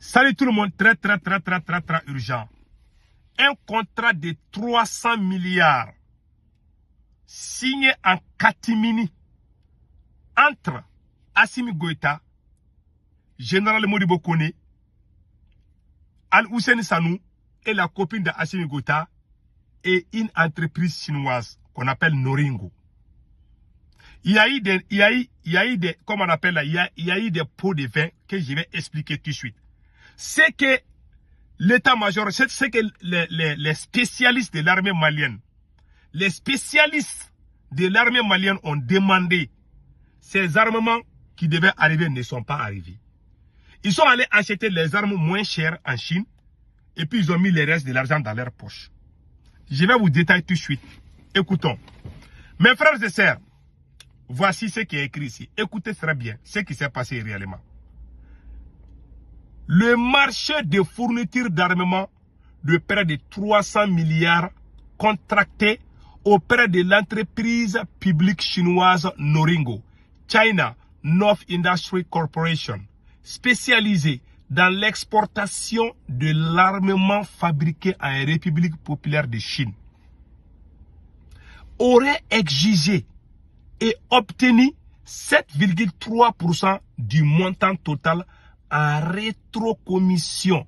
Salut tout le monde, très urgent. Un contrat de 300 milliards signé en catimini entre Assimi Goïta, Général Modibo Kone, Al-Hussein Sanou et la copine d'Assimi Goïta et une entreprise chinoise qu'on appelle Noringo. Il y a eu des, comment on appelle là, il y a eu des pots de vin que je vais expliquer tout de suite. C'est que l'état-major, c'est que les spécialistes de l'armée malienne, ont demandé ces armements qui devaient arriver ne sont pas arrivés. Ils sont allés acheter les armes moins chères en Chine et puis ils ont mis le reste de l'argent dans leur poche. Je vais vous détailler tout de suite. Écoutons. Mes frères et sœurs, voici ce qui est écrit ici. Écoutez très bien ce qui s'est passé réellement. Le marché de fourniture d'armement de près de 300 milliards contracté auprès de l'entreprise publique chinoise Noringo, China North Industry Corporation, spécialisée dans l'exportation de l'armement fabriqué en République populaire de Chine, aurait exigé et obtenu 7,3% du montant total en rétrocommission,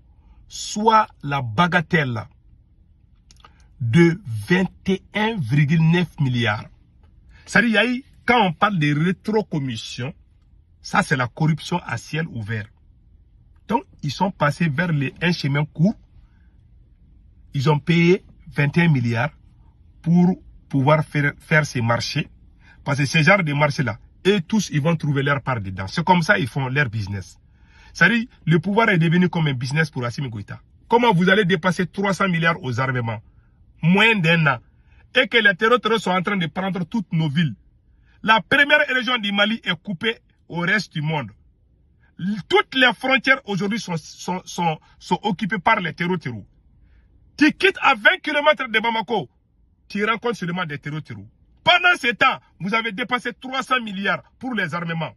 soit la bagatelle de 21,9 milliards. C'est-à-dire, quand on parle de rétrocommission, ça c'est la corruption à ciel ouvert. Donc, ils sont passés vers un chemin court. Ils ont payé 21 milliards pour pouvoir faire ces marchés. Parce que ce genre de marché-là, eux tous, ils vont trouver leur part dedans. C'est comme ça ils font leur business. C'est-à-dire, le pouvoir est devenu comme un business pour Assimi Goïta. Comment vous allez dépasser 300 milliards aux armements, moins d'un an, et que les terroristes sont en train de prendre toutes nos villes. La première région du Mali est coupée au reste du monde. Toutes les frontières aujourd'hui sont occupées par les terroristes. Tu quittes à 20 km de Bamako, tu rencontres seulement des terroristes. Pendant ce temps, vous avez dépassé 300 milliards pour les armements.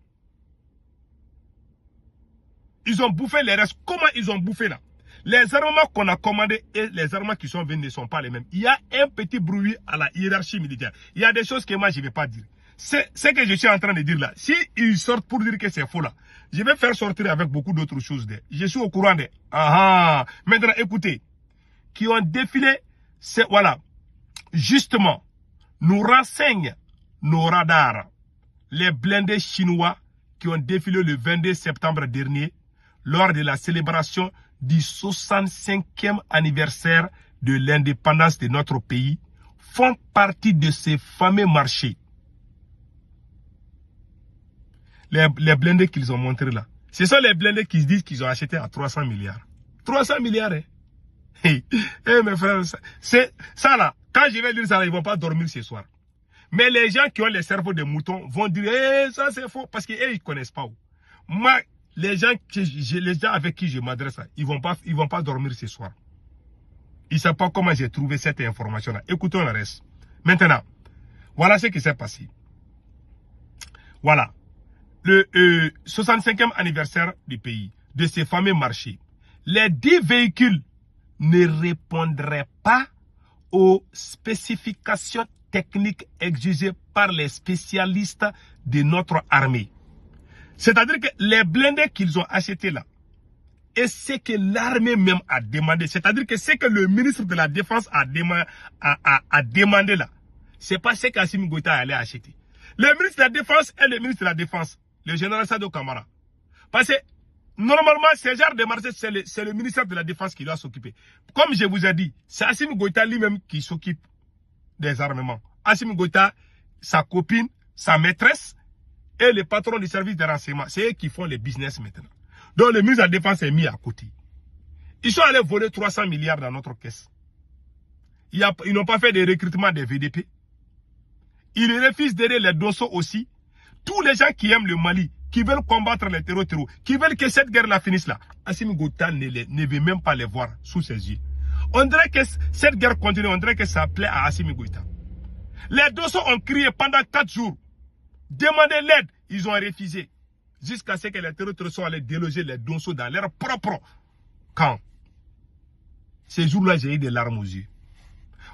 Ils ont bouffé les restes. Comment ils ont bouffé là? Les armements qu'on a commandés et les armements qui sont venus ne sont pas les mêmes. Il y a un petit bruit à la hiérarchie militaire. Il y a des choses que moi je ne vais pas dire. C'est ce que je suis en train de dire là. Si ils sortent pour dire que c'est faux là, je vais faire sortir avec beaucoup d'autres choses. Je suis au courant de... Maintenant écoutez, qui ont défilé, c'est voilà. Justement, nous renseignent nos radars. Les blindés chinois qui ont défilé le 22 septembre dernier lors de la célébration du 65e anniversaire de l'indépendance de notre pays font partie de ces fameux marchés. Les blindés qu'ils ont montrés là, ce sont les blindés qui se disent qu'ils ont acheté à 300 milliards. 300 milliards, hein? Mes frères, c'est ça là, quand je vais lire ça là, ils ne vont pas dormir ce soir. Mais les gens qui ont les cerveaux de moutons vont dire, ça c'est faux, parce qu'ils ne connaissent pas. Moi, les gens avec qui je m'adresse, ils vont pas dormir ce soir. Ils ne savent pas comment j'ai trouvé cette information-là. Écoutons le reste. Maintenant, voilà ce qui s'est passé. Voilà. Le 65e anniversaire du pays, de ces fameux marchés. Les 10 véhicules ne répondraient pas aux spécifications techniques exigées par les spécialistes de notre armée. C'est-à-dire que les blindés qu'ils ont achetés là, et ce que l'armée même a demandé, c'est-à-dire que ce que le ministre de la Défense a demandé là, c'est pas ce qu'Assimi Goïta allait acheter. Le ministre de la Défense est le ministre de la Défense, le général Sado Kamara. Parce que normalement, ce genre de marché, c'est le ministère de la Défense qui doit s'occuper. Comme je vous ai dit, c'est Assimi Goïta lui-même qui s'occupe des armements. Assimi Goïta, sa copine, sa maîtresse et le patron du service de renseignement, c'est eux qui font le business maintenant. Donc le ministre de la Défense est mis à côté. Ils sont allés voler 300 milliards dans notre caisse. Ils n'ont pas fait de recrutement des VDP. Ils refusent d'aider les dossiers aussi. Tous les gens qui aiment le Mali, qui veulent combattre les terroristes, qui veulent que cette guerre la finisse là, Assimi Goïta ne veut même pas les voir sous ses yeux. On dirait que cette guerre continue, on dirait que ça plaît à Assimi Goïta. Les dossiers ont crié pendant 4 jours. Demander l'aide, ils ont refusé. Jusqu'à ce que les terroristes soient allés déloger les dossiers dans leur propre camp. Ces jours-là, j'ai eu des larmes aux yeux.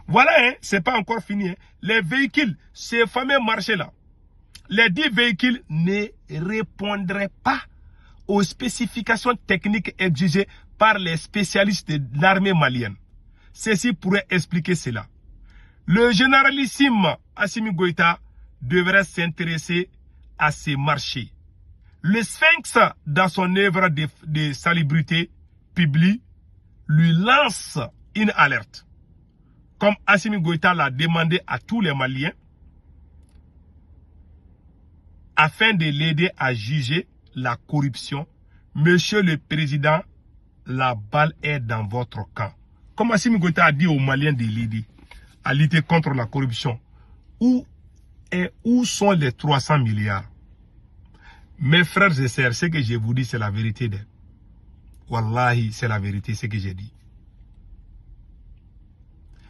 Voilà, hein, c'est pas encore fini. Hein. Les véhicules, ces fameux marchés-là, les 10 véhicules ne répondraient pas aux spécifications techniques exigées par les spécialistes de l'armée malienne. Ceci pourrait expliquer cela. Le généralissime Assimi Goïta devrait s'intéresser à ces marchés. Le Sphinx, dans son œuvre de salubrité publique, lui lance une alerte. Comme Assimi Goïta l'a demandé à tous les Maliens, afin de l'aider à juger la corruption, Monsieur le Président, la balle est dans votre camp. Comme Assimi Goïta a dit aux Maliens de l'aider à lutter contre la corruption, où sont les 300 milliards? Mes frères et sœurs, ce que je vous dis, c'est la vérité. Wallahi, c'est la vérité, ce que j'ai dit.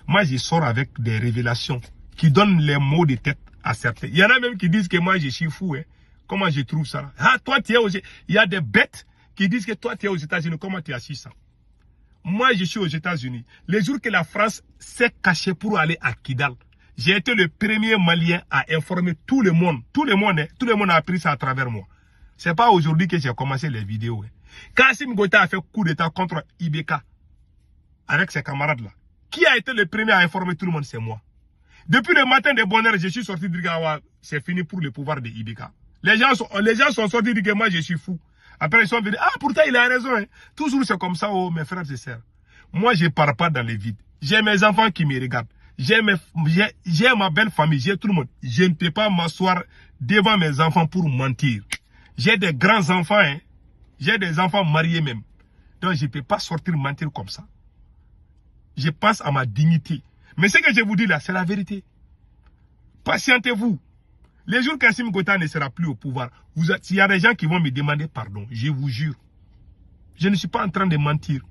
Moi, je sors avec des révélations qui donnent les mots de tête à certains. Il y en a même qui disent que moi, je suis fou. Hein. Comment je trouve ça? Ah, toi, tu es aux... Il y a des bêtes qui disent que toi, tu es aux États-Unis. Comment tu as su ça? Moi, je suis aux États-Unis. Les jours que la France s'est cachée pour aller à Kidal, j'ai été le premier Malien à informer tout le monde. Tout le monde a appris ça à travers moi. C'est pas aujourd'hui que j'ai commencé les vidéos. Hein. Quand Assimi Goïta a fait coup d'état contre Ibeka, avec ses camarades-là, qui a été le premier à informer tout le monde? C'est moi. Depuis le matin de bonheur, je suis sorti de dire que c'est fini pour le pouvoir de Ibeka. Les gens sont sortis de dire que moi je suis fou. Après ils sont venus, ah pourtant il a raison. Hein. Toujours c'est comme ça, oh mes frères et sœurs. Moi je ne pars pas dans les vides. J'ai mes enfants qui me regardent. J'ai ma belle famille, j'ai tout le monde. Je ne peux pas m'asseoir devant mes enfants pour mentir. J'ai des grands enfants, hein. J'ai des enfants mariés même. Donc je ne peux pas sortir mentir comme ça. Je pense à ma dignité. Mais ce que je vous dis là, c'est la vérité. Patientez-vous. Les jours qu'Assimi Goïta ne sera plus au pouvoir, il y a des gens qui vont me demander pardon. Je vous jure. Je ne suis pas en train de mentir.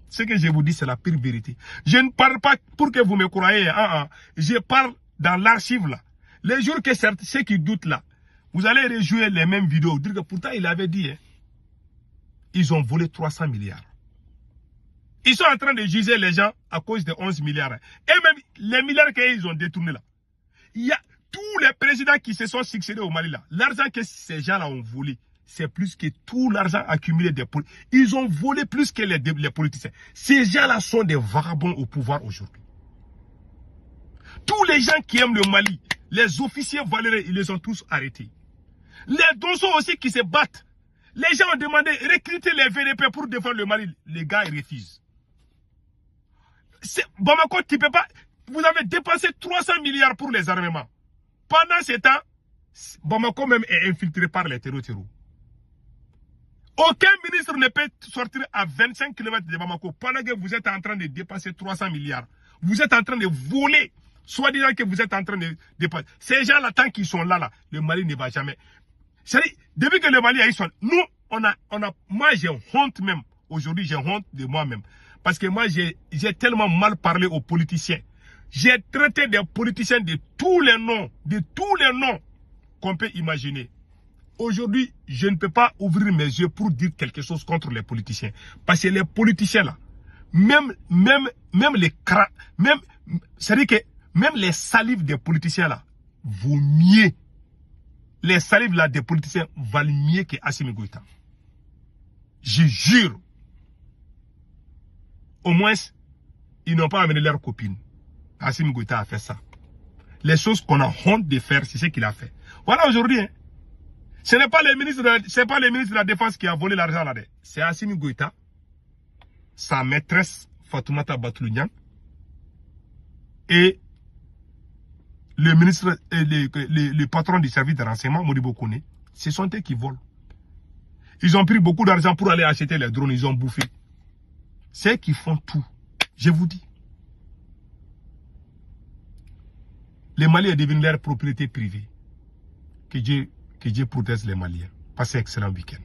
Ce que je vous dis, c'est la pire vérité. Je ne parle pas pour que vous me croyez. Je parle dans l'archive là. Les jours que ceux qui doutent là, vous allez rejouer les mêmes vidéos. Dire que pourtant il avait dit, hein, ils ont volé 300 milliards. Ils sont en train de juger les gens à cause de 11 milliards. Et même les milliards qu'ils ont détournés là. Il y a tous les présidents qui se sont succédés au Mali là. L'argent que ces gens-là ont volé, c'est plus que tout l'argent accumulé des politiciens. Ils ont volé plus que les politiciens. Ces gens-là sont des vagabonds au pouvoir aujourd'hui. Tous les gens qui aiment le Mali, les officiers valeureux, ils les ont tous arrêtés. Les donsons aussi qui se battent. Les gens ont demandé de recruter les VDP pour défendre le Mali. Les gars, ils refusent. Bamako, tu peux pas. Vous avez dépensé 300 milliards pour les armements. Pendant ce temps, Bamako même est infiltré par les terroristes. Aucun ministre ne peut sortir à 25 km de Bamako pendant que vous êtes en train de dépenser 300 milliards. Vous êtes en train de voler. Soit disant que vous êtes en train de dépenser. Ces gens-là, tant qu'ils sont là, le Mali ne va jamais. C'est-à-dire, depuis que le Mali a eu son... Nous, moi j'ai honte même. Aujourd'hui, j'ai honte de moi-même. Parce que moi, j'ai tellement mal parlé aux politiciens. J'ai traité des politiciens de tous les noms qu'on peut imaginer. Aujourd'hui, je ne peux pas ouvrir mes yeux pour dire quelque chose contre les politiciens. Parce que les politiciens là, même les crans, c'est-à-dire que même les salives des politiciens là, vaut mieux. Les salives là des politiciens valent mieux que Assimi Goïta. Je jure. Au moins, ils n'ont pas amené leurs copines. Assimi Goïta a fait ça. Les choses qu'on a honte de faire, c'est ce qu'il a fait. Voilà aujourd'hui. Hein. Ce n'est pas les ministres de la Défense qui a volé l'argent là-dedans. C'est Assimi Goïta, sa maîtresse Fatoumata Batoulou et le ministre, le patron du service de renseignement, Modibo Kone. Ce sont eux qui volent. Ils ont pris beaucoup d'argent pour aller acheter les drones, ils ont bouffé. C'est eux qui font tout. Je vous dis. Les Mali est devenu leur propriété privée. Que Dieu protège les Maliens. Passez un excellent week-end.